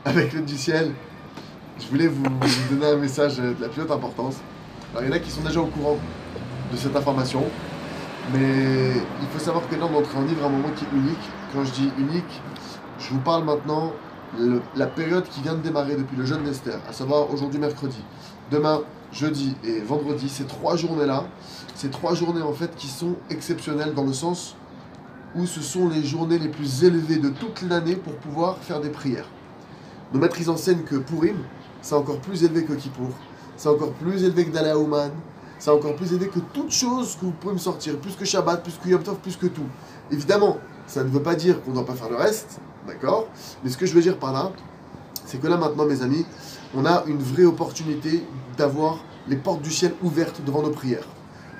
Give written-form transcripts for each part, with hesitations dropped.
avec le du ciel, je voulais vous donner un message de la plus haute importance. Alors il y en a qui sont déjà au courant de cette information, mais il faut savoir que là on est en train de vivre un moment qui est unique. Quand je dis unique, je vous parle maintenant la période qui vient de démarrer depuis le jeûne d'Esther, à savoir aujourd'hui mercredi, demain jeudi et vendredi, ces 3 journées-là, ces 3 journées en fait qui sont exceptionnelles dans le sens où ce sont les journées les plus élevées de toute l'année pour pouvoir faire des prières. Nos maîtres ils enseignent que Purim, c'est encore plus élevé que Kippour, c'est encore plus élevé que Dalai Ouman, c'est encore plus élevé que toute chose que vous pouvez me sortir, plus que Shabbat, plus que Yom Tov, plus que tout. Évidemment, ça ne veut pas dire qu'on ne doit pas faire le reste, d'accord? Mais ce que je veux dire par là, c'est que là maintenant, mes amis, on a une vraie opportunité d'avoir les portes du ciel ouvertes devant nos prières.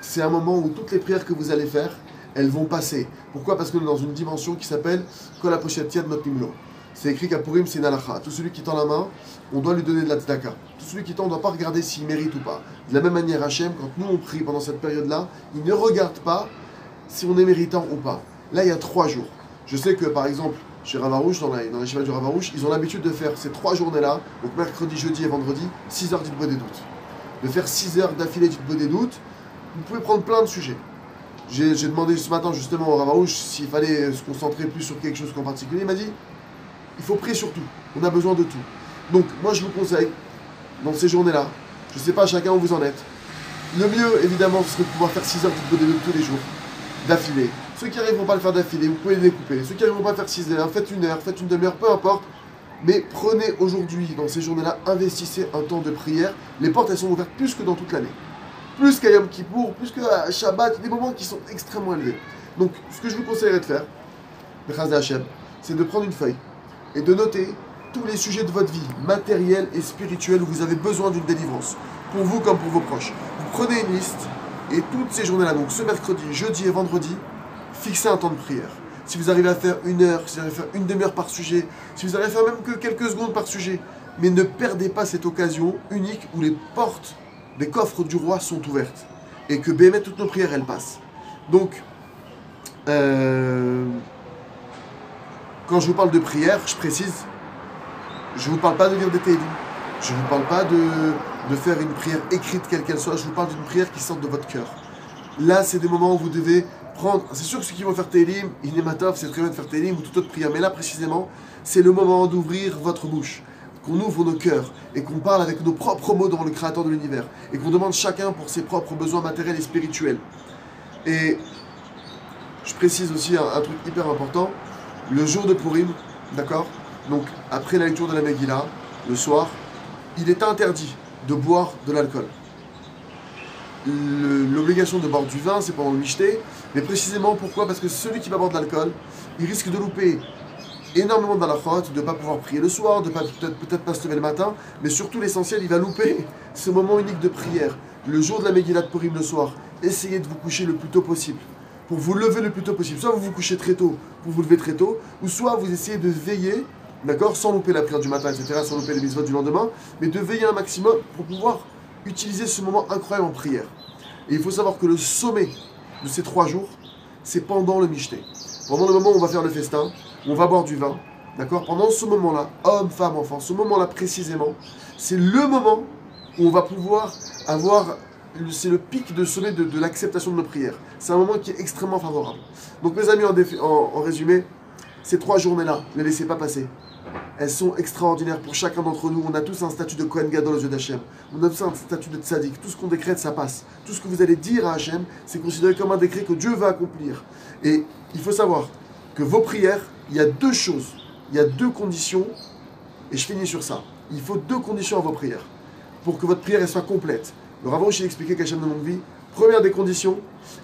C'est un moment où toutes les prières que vous allez faire, elles vont passer. Pourquoi? Parce que nous sommes dans une dimension qui s'appelle Kol HaPoshet Yad Notnim Lo. C'est écrit qu'à Purim, c'est une halakha. Tout celui qui tend la main, on doit lui donner de la tzedaka. Tout celui qui tend, on ne doit pas regarder s'il mérite ou pas. De la même manière, Hachem, quand nous on prie pendant cette période-là, il ne regarde pas si on est méritant ou pas. Là, il y a 3 jours. Je sais que, par exemple, chez Ravarouche, dans la Shiva du Ravarouche, ils ont l'habitude de faire ces 3 journées-là, donc mercredi, jeudi et vendredi, 6 heures d'Itbo des doutes. De faire 6 heures d'affilée d'Itbo des doutes, vous pouvez prendre plein de sujets. J'ai demandé ce matin justement au Ravarouche s'il fallait se concentrer plus sur quelque chose qu'en particulier. Il m'a dit, il faut prier sur tout, on a besoin de tout. Donc moi je vous conseille, dans ces journées-là, je ne sais pas chacun où vous en êtes, le mieux évidemment ce serait de pouvoir faire 6 heures d'Itbo des doutes tous les jours, d'affilée. Ceux qui n'arriveront pas à le faire d'affilée, vous pouvez les découper. Ceux qui n'arriveront pas à faire 6 heures, faites 1 heure, faites une demi-heure, peu importe. Mais prenez aujourd'hui, dans ces journées-là, investissez un temps de prière. Les portes, elles sont ouvertes plus que dans toute l'année. Plus qu'à Yom Kippour, plus qu'à Shabbat, des moments qui sont extrêmement élevés. Donc, ce que je vous conseillerais de faire, c'est de prendre une feuille et de noter tous les sujets de votre vie, matériels et spirituels, où vous avez besoin d'une délivrance, pour vous comme pour vos proches. Vous prenez une liste, et toutes ces journées-là, donc ce mercredi, jeudi et vendredi, fixez un temps de prière. Si vous arrivez à faire 1 heure, si vous arrivez à faire une demi-heure par sujet, si vous arrivez à faire même que quelques secondes par sujet, mais ne perdez pas cette occasion unique où les portes des coffres du roi sont ouvertes et que Béhémet, toutes nos prières, elles passent. Donc, quand je vous parle de prière, je précise, je ne vous parle pas de lire des télim, je ne vous parle pas de faire une prière écrite quelle qu'elle soit, je vous parle d'une prière qui sorte de votre cœur. Là, c'est des moments où vous devez prendre, c'est sûr que ceux qui vont faire télim, Inematov, c'est très bien de faire télim ou toute autre prière, mais là précisément, c'est le moment d'ouvrir votre bouche, qu'on ouvre nos cœurs et qu'on parle avec nos propres mots devant le Créateur de l'univers et qu'on demande chacun pour ses propres besoins matériels et spirituels. Et je précise aussi un truc hyper important, le jour de Purim, d'accord? Donc après la lecture de la Megillah, le soir, il est interdit de boire de l'alcool. L'obligation de boire du vin, c'est pendant le Mishté, mais précisément pourquoi? Parce que celui qui va boire de l'alcool, il risque de louper énormément de halachot, de ne pas pouvoir prier le soir, de peut-être pas se lever le matin, mais surtout l'essentiel, il va louper ce moment unique de prière. Le jour de la Megillah de Purim le soir, essayez de vous coucher le plus tôt possible, pour vous lever le plus tôt possible. Soit vous vous couchez très tôt, pour vous lever très tôt, ou soit vous essayez de veiller, d'accord, sans louper la prière du matin, etc., sans louper les mitzvot du lendemain, mais de veiller un maximum pour pouvoir utiliser ce moment incroyable en prière. Et il faut savoir que le sommet de ces 3 jours, c'est pendant le Mishté. Pendant le moment où on va faire le festin, où on va boire du vin, d'accord? Pendant ce moment-là, homme, femme, enfant, ce moment-là précisément, c'est le moment où on va pouvoir avoir, c'est le pic de sommet de l'acceptation de nos prières. C'est un moment qui est extrêmement favorable. Donc mes amis, en résumé, ces 3 journées-là, ne les laissez pas passer. Elles sont extraordinaires pour chacun d'entre nous. On a tous un statut de Kohen Gadol aux yeux d'Hachem. On a tous un statut de tzaddik. Tout ce qu'on décrète, ça passe. Tout ce que vous allez dire à Hachem, c'est considéré comme un décret que Dieu va accomplir. Et il faut savoir que vos prières, il y a 2 choses. Il y a 2 conditions. Et je finis sur ça. Il faut 2 conditions à vos prières. Pour que votre prière elle soit complète. Le Rav Arush, il expliquait qu'Hachem de longue vie, première des conditions,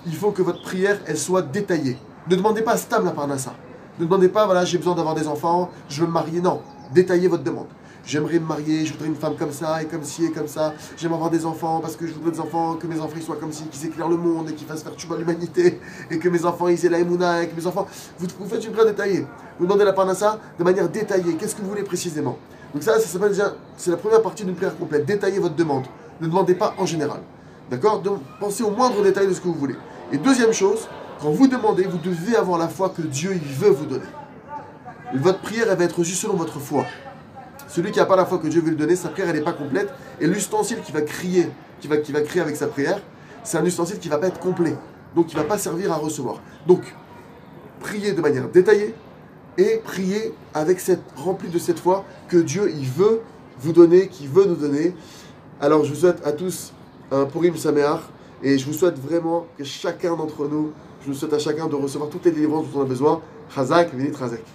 il faut que votre prière, elle soit détaillée. Ne demandez pas Stam la parnassa. Ne demandez pas, voilà, j'ai besoin d'avoir des enfants, je veux me marier. Non, détaillez votre demande. J'aimerais me marier, je voudrais une femme comme ça, et comme ci, et comme ça. J'aimerais avoir des enfants parce que je voudrais des enfants, que mes enfants ils soient comme ci, qu'ils éclairent le monde et qu'ils fassent faire tchouba l'humanité. Et que mes enfants ils aient la émouna, et que mes enfants. Vous faites une prière détaillée. Vous demandez la parnassa de manière détaillée. Qu'est-ce que vous voulez précisément? Donc ça s'appelle déjà, c'est la première partie d'une prière complète. Détaillez votre demande. Ne demandez pas en général. D'accord? Donc pensez au moindre détail de ce que vous voulez. Et deuxième chose, quand vous demandez, vous devez avoir la foi que Dieu il veut vous donner. Votre prière, elle va être juste selon votre foi. Celui qui n'a pas la foi que Dieu veut lui donner, sa prière elle n'est pas complète. Et l'ustensile qui va crier, qui va crier avec sa prière, c'est un ustensile qui ne va pas être complet. Donc il ne va pas servir à recevoir. Donc, priez de manière détaillée et priez avec rempli de cette foi que Dieu il veut vous donner, qu'il veut nous donner. Alors je vous souhaite à tous un Purim Sameach et je vous souhaite vraiment que chacun d'entre nous, je vous souhaite à chacun de recevoir toutes les délivrances dont on a besoin. Chazak, Venit Chazak.